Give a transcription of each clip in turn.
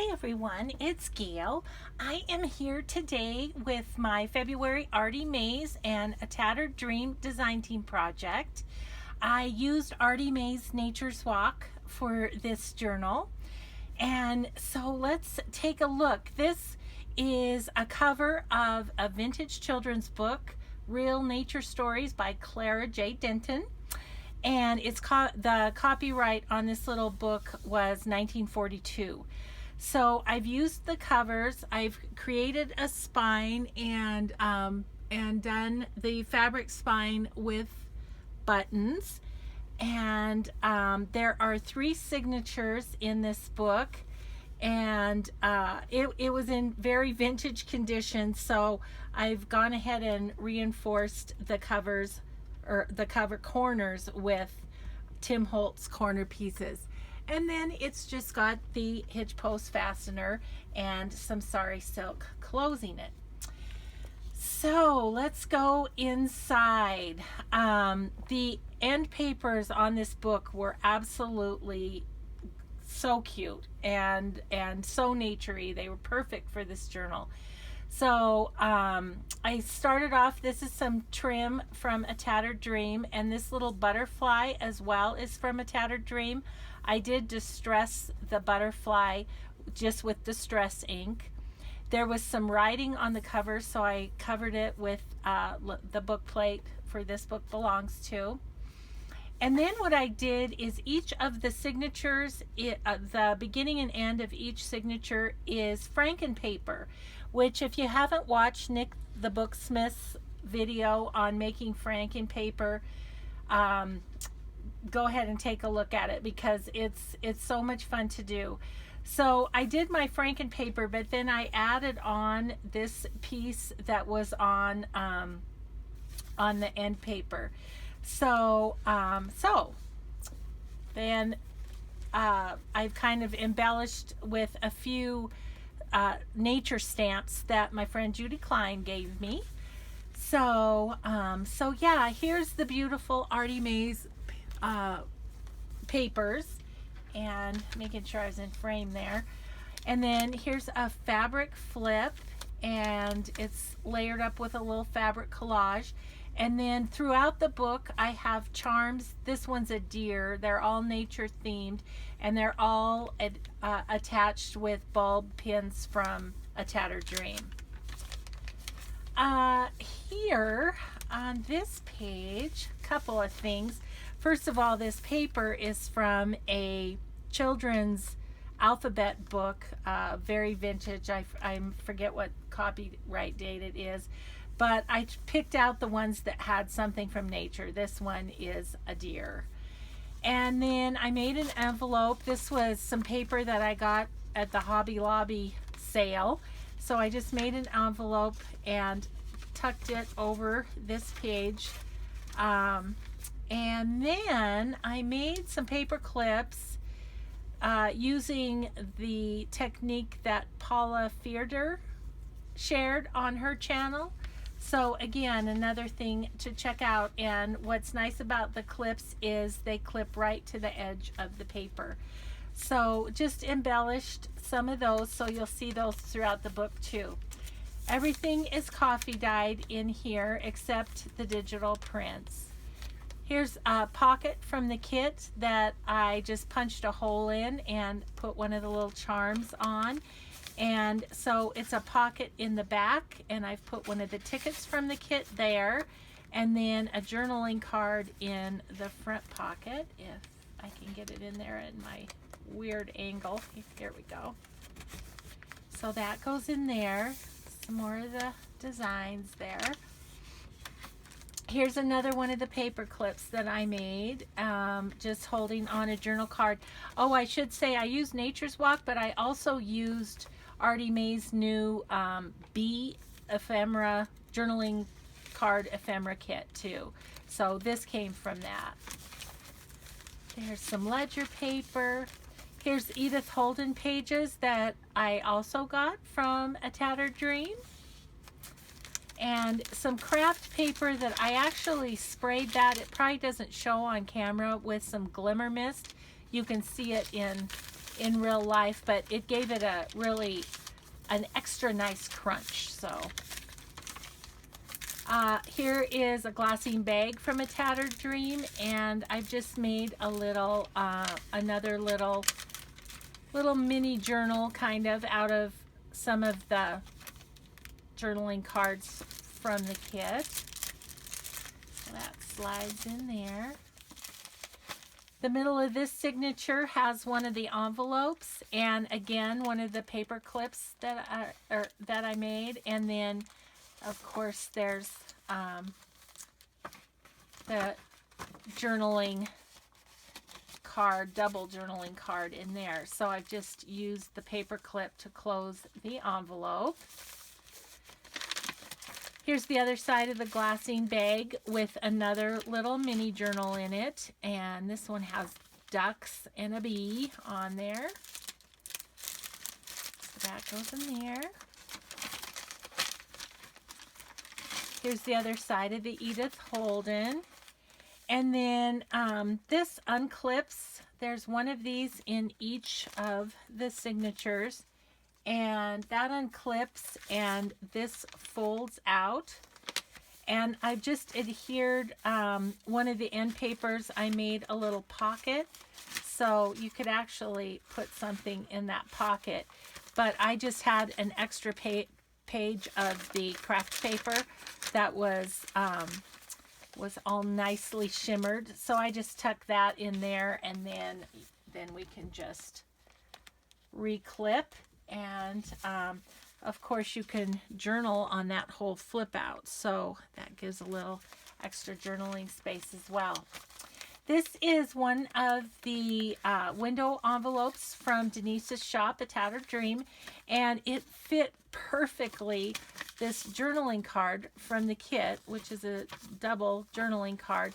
Hi everyone, it's Gail. I am here today with my February Artymaze and A Tattered Dream design team project. I used Artymaze Nature's Walk for this journal. And so let's take a look. This is a cover of a vintage children's book, Real Nature Stories by Clara J. Denton. And the copyright on this little book was 1942. So I've used the covers, I've created a spine and done the fabric spine with buttons. And there are 3 signatures in this book, and it was in very vintage condition, so I've gone ahead and reinforced the covers, or the cover corners, with Tim Holtz corner pieces. And then it's just got the hitch post fastener and some sari silk closing it. So let's go inside. The end papers on this book were absolutely so cute and so naturey. They were perfect for this journal. So I started off, this is some trim from A Tattered Dream, and this little butterfly as well is from A Tattered Dream. I did distress the butterfly just with distress ink. There was some writing on the cover, so I covered it with the book plate for This Book Belongs To. And then what I did is each of the signatures, the beginning and end of each signature is Frankenpaper, which if you haven't watched Nick the Booksmith's video on making Frankenpaper, go ahead and take a look at it because it's so much fun to do. So I did my Frankenpaper, but then I added on this piece that was on the end paper. So then I've kind of embellished with a few nature stamps that my friend Judy Klein gave me. So yeah, here's the beautiful Artymaze papers, and making sure I was in frame there. And then here's a fabric flip, and it's layered up with a little fabric collage. And then throughout the book I have charms. This one's a deer. They're all nature themed, and they're all attached with bulb pins from A Tattered Dream. Here on this page, a couple of things. First of all, this paper is from a children's alphabet book, very vintage. I forget what copyright date it is, but I picked out the ones that had something from nature. This one is a deer. And then I made an envelope. This was some paper that I got at the Hobby Lobby sale. So I just made an envelope and tucked it over this page. And then I made some paper clips using the technique that Paula Fearder shared on her channel. So again, another thing to check out. And what's nice about the clips is they clip right to the edge of the paper. So just embellished some of those, so you'll see those throughout the book too. Everything is coffee dyed in here except the digital prints. Here's a pocket from the kit that I just punched a hole in and put one of the little charms on. And so it's a pocket in the back, and I've put one of the tickets from the kit there, and then a journaling card in the front pocket, if I can get it in there in my weird angle. Here we go. So that goes in there. Some more of the designs there. Here's another one of the paper clips that I made, just holding on a journal card. Oh, I should say I used Nature's Walk, but I also used Artymaze's new B Ephemera journaling card ephemera kit too. So this came from that. There's some ledger paper. Here's Edith Holden pages that I also got from A Tattered Dream. And some craft paper that I actually sprayed that. It probably doesn't show on camera, with some glimmer mist. You can see it in in real life, but it gave it a really an extra nice crunch. So here is a glassine bag from A Tattered Dream, and I've just made a little another little mini journal kind of out of some of the journaling cards from the kit. So that slides in there. The middle of this signature has one of the envelopes, and again one of the paper clips that I made, and then of course there's the journaling card, double journaling card in there. So I've just used the paper clip to close the envelope. Here's the other side of the glassine bag with another little mini journal in it, and this one has ducks and a bee on there. So that goes in there. Here's the other side of the Edith Holden. And then this unclips. There's one of these in each of the signatures, and that unclips and this folds out. And I've just adhered one of the end papers. I made a little pocket, so you could actually put something in that pocket, but I just had an extra page of the craft paper that was all nicely shimmered, so I just tuck that in there, and then we can just reclip. And of course you can journal on that whole flip out, so that gives a little extra journaling space as well. This is one of the window envelopes from Denise's shop, A Tattered Dream, and it fit perfectly this journaling card from the kit, which is a double journaling card.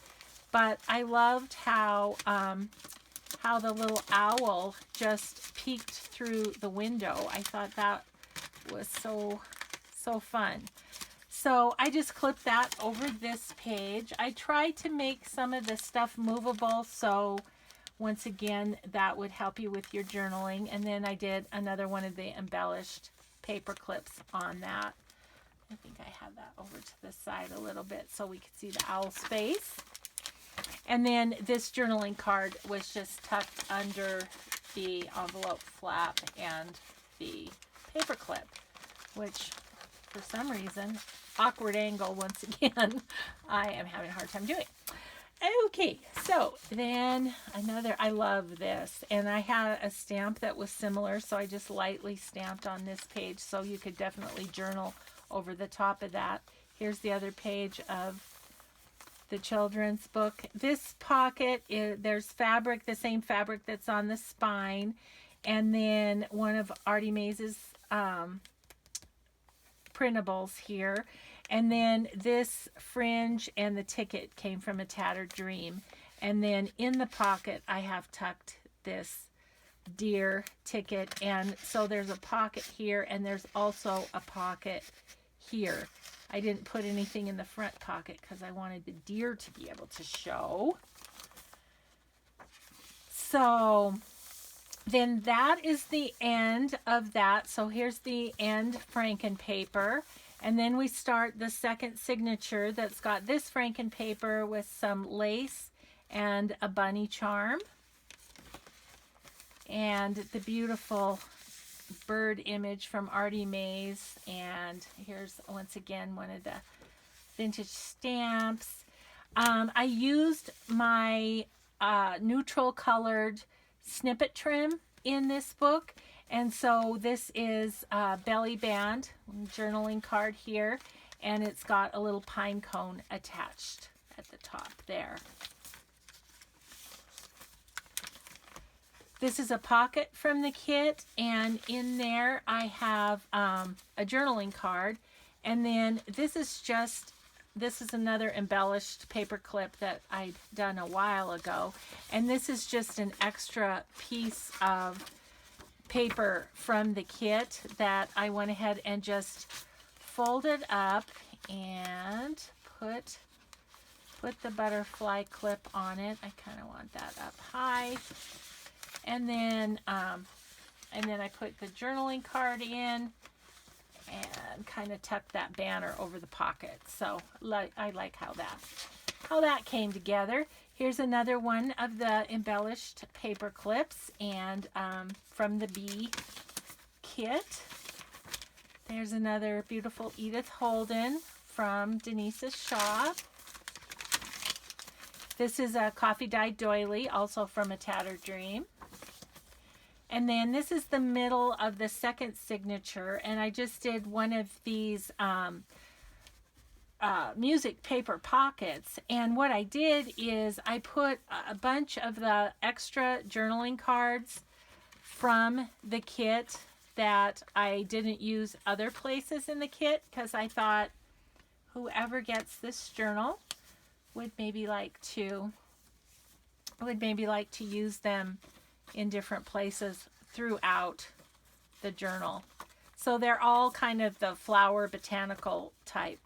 But I loved how the little owl just peeked through the window. I thought that was so fun. So I just clipped that over this page. I tried to make some of the stuff movable, so once again that would help you with your journaling. And then I did another one of the embellished paper clips on that. I think I have that over to the side a little bit so we could see the owl's face. And then this journaling card was just tucked under the envelope flap and the paper clip, which for some reason, awkward angle once again, I am having a hard time doing. Okay, so then another, I love this, and I had a stamp that was similar, so I just lightly stamped on this page, so you could definitely journal over the top of that. Here's the other page of the children's book. This pocket, there's fabric, the same fabric that's on the spine, and then one of Artymaze's printables here. And then this fringe and the ticket came from A Tattered Dream. And then in the pocket, I have tucked this deer ticket. And so there's a pocket here, and there's also a pocket here. I didn't put anything in the front pocket because I wanted the deer to be able to show. So then that is the end of that. So here's the end Franken paper. And then we start the second signature that's got this Franken paper with some lace and a bunny charm. And the beautiful bird image from Artymaze. And here's once again one of the vintage stamps. I used my neutral colored snippet trim in this book, and so this is a belly band journaling card here, and it's got a little pine cone attached at the top there. This is a pocket from the kit, and in there I have a journaling card, and then this is another embellished paper clip that I'd done a while ago, and this is just an extra piece of paper from the kit that I went ahead and just folded up and put the butterfly clip on it. I kind of want that up high. And then And then I put the journaling card in and kind of tuck that banner over the pocket. So I like how that came together. Here's another one of the embellished paper clips, and from the Bee kit. There's another beautiful Edith Holden from Denise's shop. This is a coffee dyed doily, also from A Tattered Dream. And then this is the middle of the second signature, and I just did one of these music paper pockets. And what I did is I put a bunch of the extra journaling cards from the kit that I didn't use other places in the kit, because I thought whoever gets this journal would maybe like to use them in different places throughout the journal. So they're all kind of the flower botanical type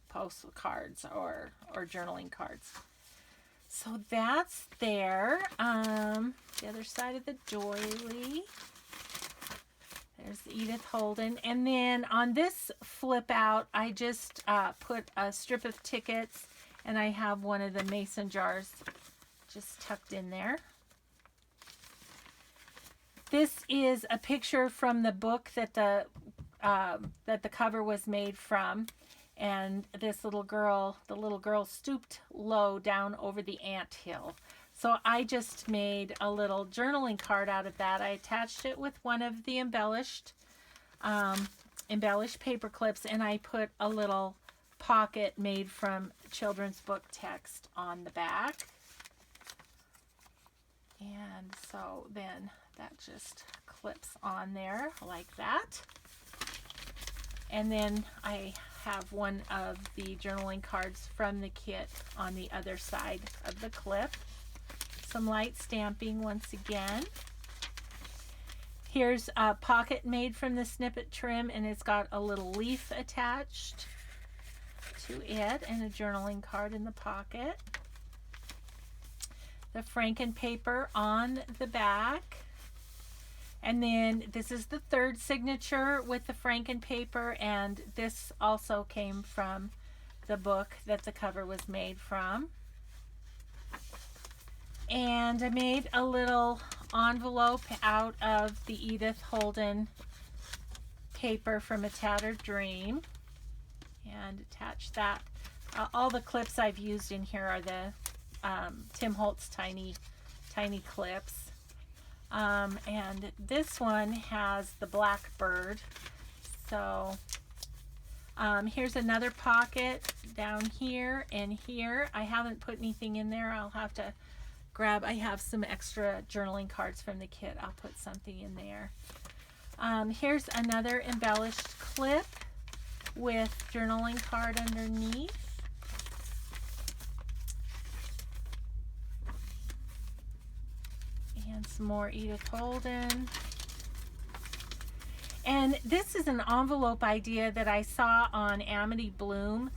postcards or journaling cards. So that's there. The other side of the doily. There's Edith Holden. And then on this flip out, I just put a strip of tickets, and I have one of the mason jars just tucked in there. This is a picture from the book that the cover was made from, and this little girl, the little girl stooped low down over the anthill. So I just made a little journaling card out of that. I attached it with one of the embellished paper clips, and I put a little pocket made from children's book text on the back. And so then that just clips on there like that. And then I have one of the journaling cards from the kit on the other side of the clip. Some light stamping once again. Here's a pocket made from the snippet trim, and it's got a little leaf attached to it and a journaling card in the pocket. The Franken paper on the back. And then this is the third signature with the Franken paper, and this also came from the book that the cover was made from. And I made a little envelope out of the Edith Holden paper from A Tattered Dream, and attached that. All the clips I've used in here are the Tim Holtz tiny clips. And this one has the blackbird. So here's another pocket down here and here. I haven't put anything in there. I'll have to grab, I have some extra journaling cards from the kit. I'll put something in there. Here's another embellished clip with journaling card underneath. And some more Edith Holden. And this is an envelope idea that I saw on Amity Bloom,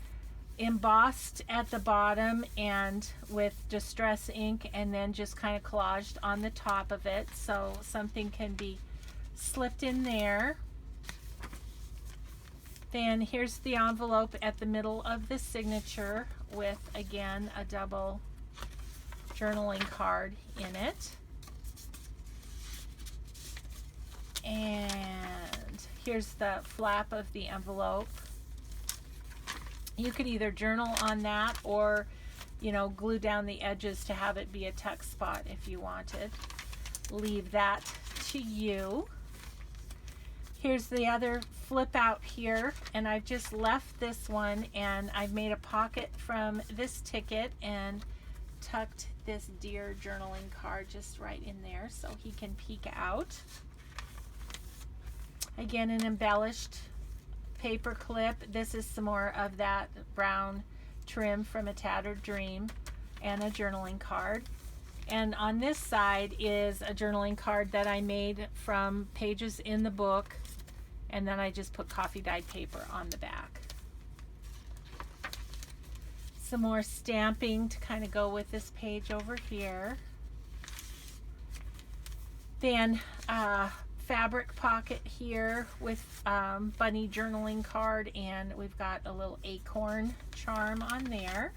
embossed at the bottom and with distress ink, and then just kind of collaged on the top of it, so something can be slipped in there. Then here's the envelope at the middle of the signature with, again, a double journaling card in it. And here's the flap of the envelope. You could either journal on that or, you know, glue down the edges to have it be a tuck spot if you wanted. Leave that to you. Here's the other flip out here, and I've just left this one, and I've made a pocket from this ticket and tucked this deer journaling card just right in there so he can peek out. Again, an embellished paper clip. This is some more of that brown trim from A Tattered Dream, and a journaling card. And on this side is a journaling card that I made from pages in the book, and then I just put coffee dyed paper on the back. Some more stamping to kind of go with this page over here. Then fabric pocket here with bunny journaling card, and we've got a little acorn charm on there.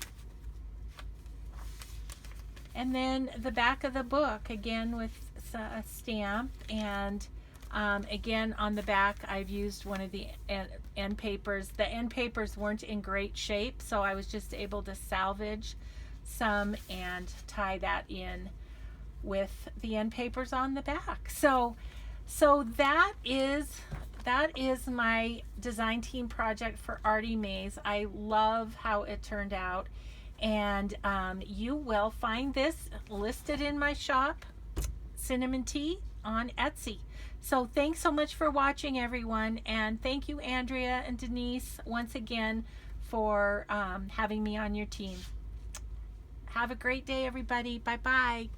And then the back of the book, again with a stamp, and again on the back I've used one of the end papers. The end papers weren't in great shape, so I was just able to salvage some and tie that in with the end papers on the back. So that is my design team project for Artymaze. I love how it turned out, and you will find this listed in my shop, Cinnamon Tea, on Etsy. So thanks so much for watching, everyone, and thank you, Andrea and Denise, once again for having me on your team. Have a great day, everybody. Bye-bye.